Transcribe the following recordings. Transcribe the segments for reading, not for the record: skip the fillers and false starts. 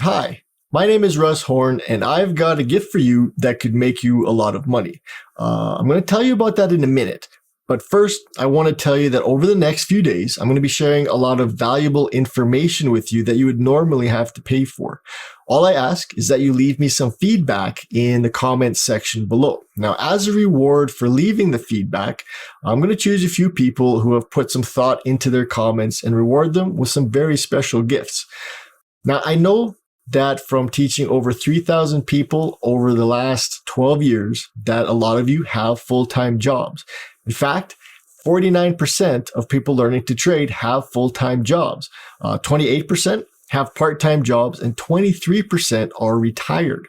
Hi, my name is Russ Horn, and I've got a gift for you that could make you a lot of money. I'm going to tell you about that in a minute. But first, I want to tell you that over the next few days, I'm going to be sharing a lot of valuable information with you that you would normally have to pay for. All I ask is that you leave me some feedback in the comments section below. Now, as a reward for leaving the feedback, I'm going to choose a few people who have put some thought into their comments and reward them with some very special gifts. Now, I know that from teaching over 3,000 people over the last 12 years, that a lot of you have full-time jobs. In fact, 49% of people learning to trade have full-time jobs. 28% have part-time jobs, and 23% are retired.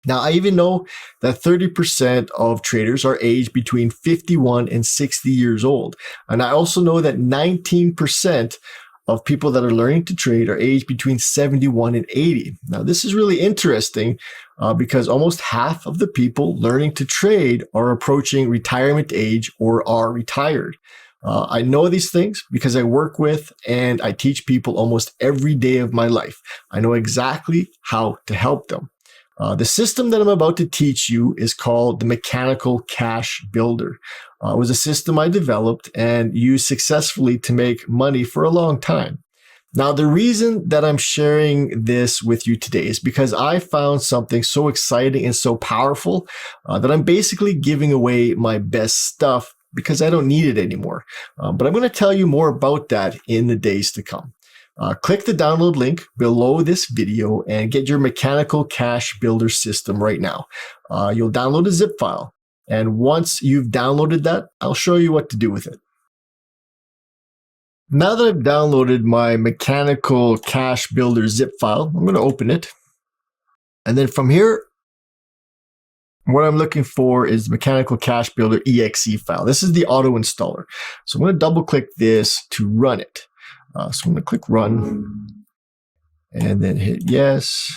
Now, I even know that 30% of traders are aged between 51 and 60 years old. And I also know that 19% of people that are learning to trade are aged between 71 and 80. Now, this is really interesting because almost half of the people learning to trade are approaching retirement age or are retired. I know these things because I work with and I teach people almost every day of my life. I know exactly how to help them. The system that I'm about to teach you is called the Mechanical Cash Builder. It was a system I developed and used successfully to make money for a long time. Now, the reason that I'm sharing this with you today is because I found something so exciting and so powerful that I'm basically giving away my best stuff because I don't need it anymore. But I'm going to tell you more about that in the days to come. Click the download link below this video and get your Mechanical Cash Builder system right now. You'll download a zip file. And once you've downloaded that, I'll show you what to do with it. Now that I've downloaded my Mechanical Cash Builder zip file, I'm going to open it. And then from here, what I'm looking for is the Mechanical Cash Builder exe file. This is the auto installer. So I'm going to double click this to run it. So I'm going to click run and then hit yes.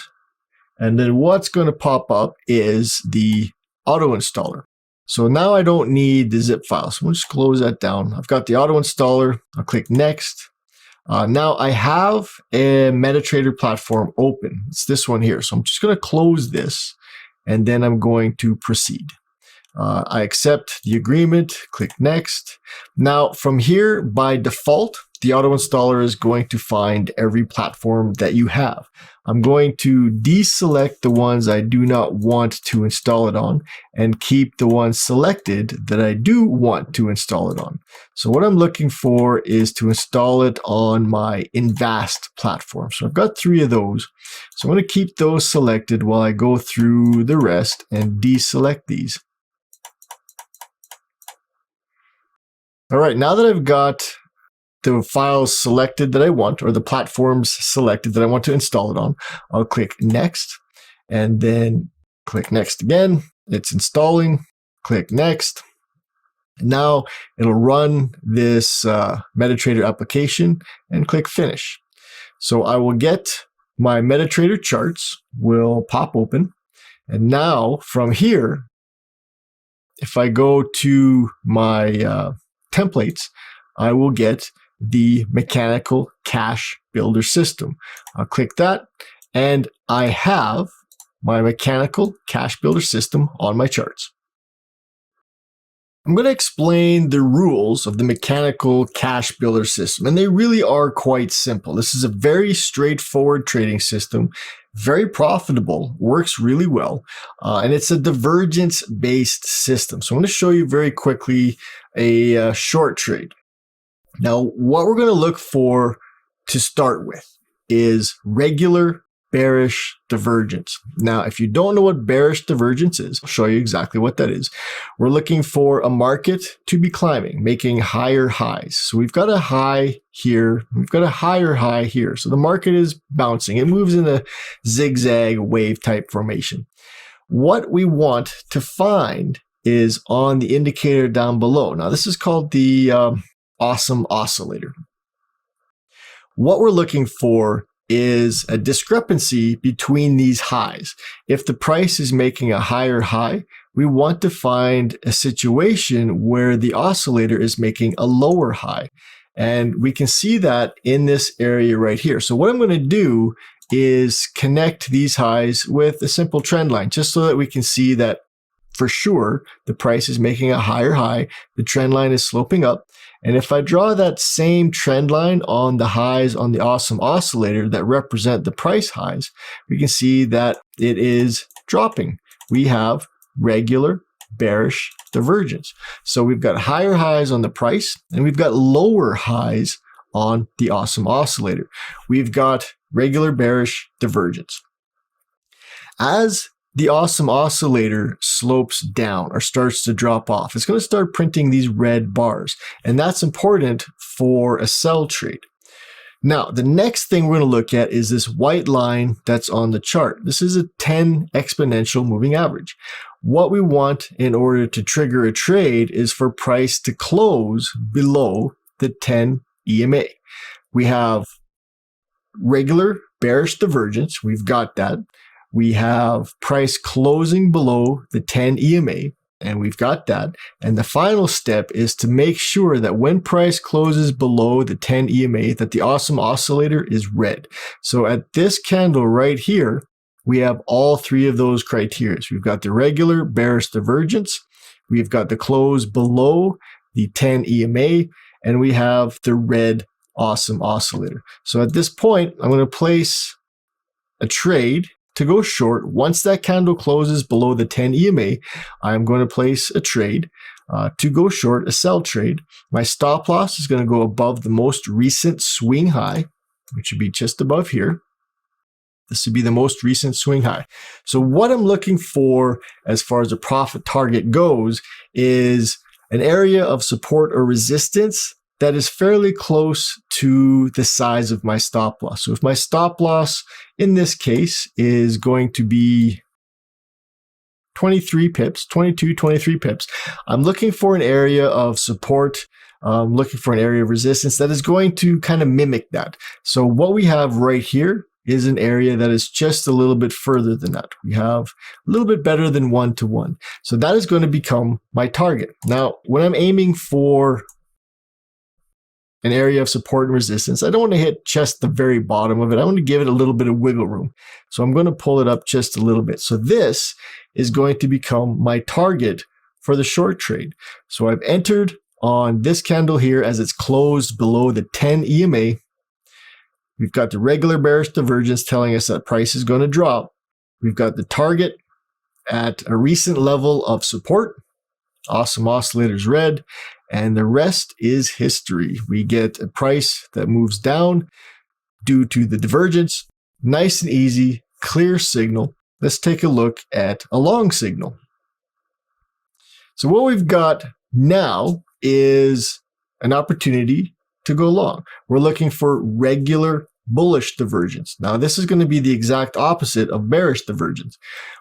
And then what's going to pop up is the auto installer. So now I don't need the zip file. So we'll just close that down. I've got the auto installer. I'll click next. Now I have a MetaTrader platform open. It's this one here. So I'm just going to close this and then I'm going to proceed. I accept the agreement, click next. Now from here, by default, the auto installer is going to find every platform that you have. I'm going to deselect the ones I do not want to install it on and keep the ones selected that I do want to install it on. So what I'm looking for is to install it on my Invast platform. So I've got 3 of those. So I'm going to keep those selected while I go through the rest and deselect these. All right, now that I've got the files selected that I want, or the platforms selected that I want to install it on, I'll click next and then click next again. It's installing, click next. Now it'll run this MetaTrader application and click finish. So I will get my MetaTrader charts will pop open. And now from here, if I go to my templates, I will get the Mechanical Cash Builder system. I'll click that and I have my Mechanical Cash Builder system on my charts. I'm going to explain the rules of the Mechanical Cash Builder system, and they really are quite simple. This is a very straightforward trading system, very profitable, works really well, and it's a divergence-based system. So I'm going to show you very quickly a short trade. Now, what we're going to look for to start with is regular bearish divergence. Now, if you don't know what bearish divergence is, I'll show you exactly what that is. We're looking for a market to be climbing, making higher highs. So we've got a high here. We've got a higher high here. So the market is bouncing. It moves in a zigzag wave type formation. What we want to find is on the indicator down below. Now, this is called the awesome oscillator. What we're looking for is a discrepancy between these highs. If the price is making a higher high, we want to find a situation where the oscillator is making a lower high. And we can see that in this area right here. So what I'm going to do is connect these highs with a simple trend line, just so that we can see that for sure the price is making a higher high, the trend line is sloping up. And if I draw that same trend line on the highs on the awesome oscillator that represent the price highs, we can see that it is dropping. We have regular bearish divergence. So we've got higher highs on the price and we've got lower highs on the awesome oscillator. We've got regular bearish divergence. As the awesome oscillator slopes down or starts to drop off, it's going to start printing these red bars, and that's important for a sell trade. Now, the next thing we're going to look at is this white line that's on the chart. This is a 10 exponential moving average. What we want in order to trigger a trade is for price to close below the 10 EMA. We have regular bearish divergence. We've got that. We have price closing below the 10 EMA, and we've got that. And the final step is to make sure that when price closes below the 10 EMA, that the awesome oscillator is red. So at this candle right here, we have all three of those criteria. We've got the regular bearish divergence, we've got the close below the 10 EMA, and we have the red awesome oscillator. So at this point, I'm going to place a trade to go short. Once that candle closes below the 10 EMA, I'm going to place a trade to go short, a sell trade. My stop loss is going to go above the most recent swing high, which would be just above here. This would be the most recent swing high. So what I'm looking for as far as a profit target goes is an area of support or resistance that is fairly close to the size of my stop loss. So if my stop loss in this case is going to be 23 pips, 22, 23 pips, I'm looking for an area of support, looking for an area of resistance that is going to kind of mimic that. So what we have right here is an area that is just a little bit further than that. We have a little bit better than 1-to-1. So that is going to become my target. Now, when I'm aiming for an area of support and resistance, I don't want to hit just the very bottom of it. I want to give it a little bit of wiggle room. So I'm going to pull it up just a little bit. So this is going to become my target for the short trade. So I've entered on this candle here as it's closed below the 10 EMA. We've got the regular bearish divergence telling us that price is going to drop. We've got the target at a recent level of support. Awesome oscillator's red. And the rest is history. We get a price that moves down due to the divergence. Nice and easy, clear signal. Let's take a look at a long signal. So what we've got now is an opportunity to go long. We're looking for regular bullish divergence. Now, this is going to be the exact opposite of bearish divergence.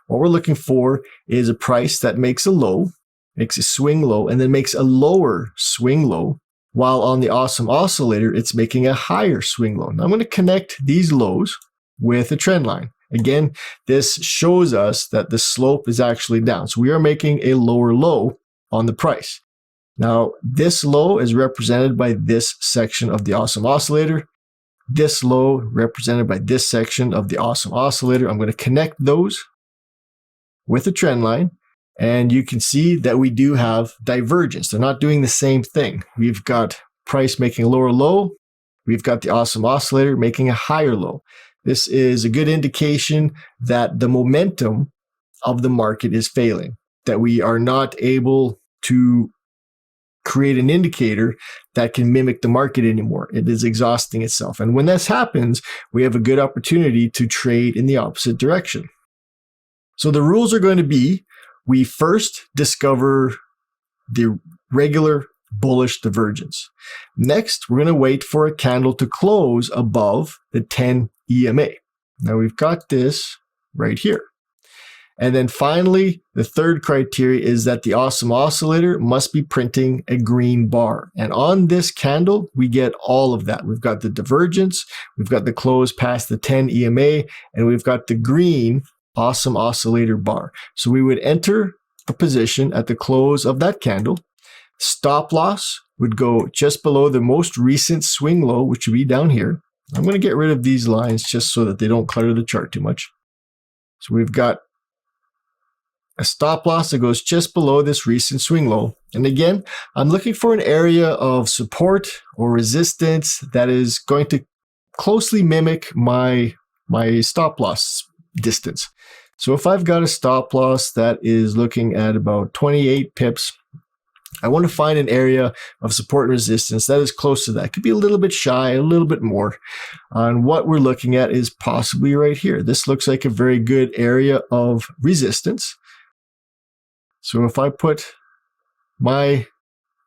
What we're looking for is a price that makes a low, makes a swing low, and then makes a lower swing low, while on the awesome oscillator, it's making a higher swing low. Now I'm going to connect these lows with a trend line. Again, this shows us that the slope is actually down. So we are making a lower low on the price. Now, this low is represented by this section of the awesome oscillator. This low represented by this section of the awesome oscillator. I'm going to connect those with a trend line. And you can see that we do have divergence. They're not doing the same thing. We've got price making a lower low. We've got the awesome oscillator making a higher low. This is a good indication that the momentum of the market is failing, that we are not able to create an indicator that can mimic the market anymore. It is exhausting itself. And when this happens, we have a good opportunity to trade in the opposite direction. So the rules are going to be, we first discover the regular bullish divergence. Next, we're going to wait for a candle to close above the 10 EMA. Now we've got this right here. And then finally, the third criteria is that the awesome oscillator must be printing a green bar. And on this candle, we get all of that. We've got the divergence, we've got the close past the 10 EMA, and we've got the green awesome oscillator bar. So we would enter a position at the close of that candle. Stop loss would go just below the most recent swing low, which would be down here. I'm going to get rid of these lines just so that they don't clutter the chart too much. So we've got a stop loss that goes just below this recent swing low. And again, I'm looking for an area of support or resistance that is going to closely mimic my stop loss distance. So if I've got a stop loss that is looking at about 28 pips, I want to find an area of support and resistance that is close to that. It could be a little bit shy, a little bit more. And what we're looking at is possibly right here. This looks like a very good area of resistance. So if I put my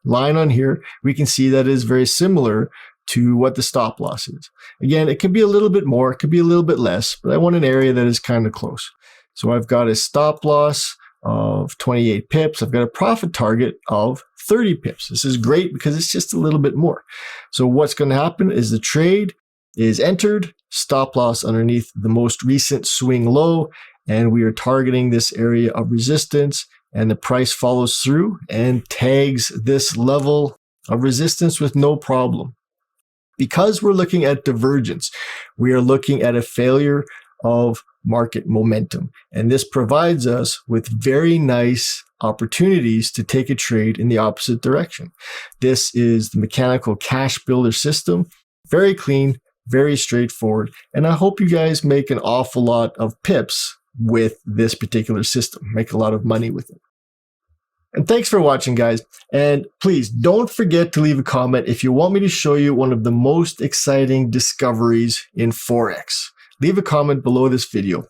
line on here, we can see that it is very similar to what the stop loss is. Again, it could be a little bit more, it could be a little bit less, but I want an area that is kind of close. So I've got a stop loss of 28 pips. I've got a profit target of 30 pips. This is great because it's just a little bit more. So what's going to happen is the trade is entered, stop loss underneath the most recent swing low, and we are targeting this area of resistance, and the price follows through and tags this level of resistance with no problem. Because we're looking at divergence, we are looking at a failure of market momentum. And this provides us with very nice opportunities to take a trade in the opposite direction. This is the mechanical cash builder system. Very clean, very straightforward. And I hope you guys make an awful lot of pips with this particular system. Make a lot of money with it. And thanks for watching, guys. And please don't forget to leave a comment if you want me to show you one of the most exciting discoveries in Forex. Leave a comment below this video.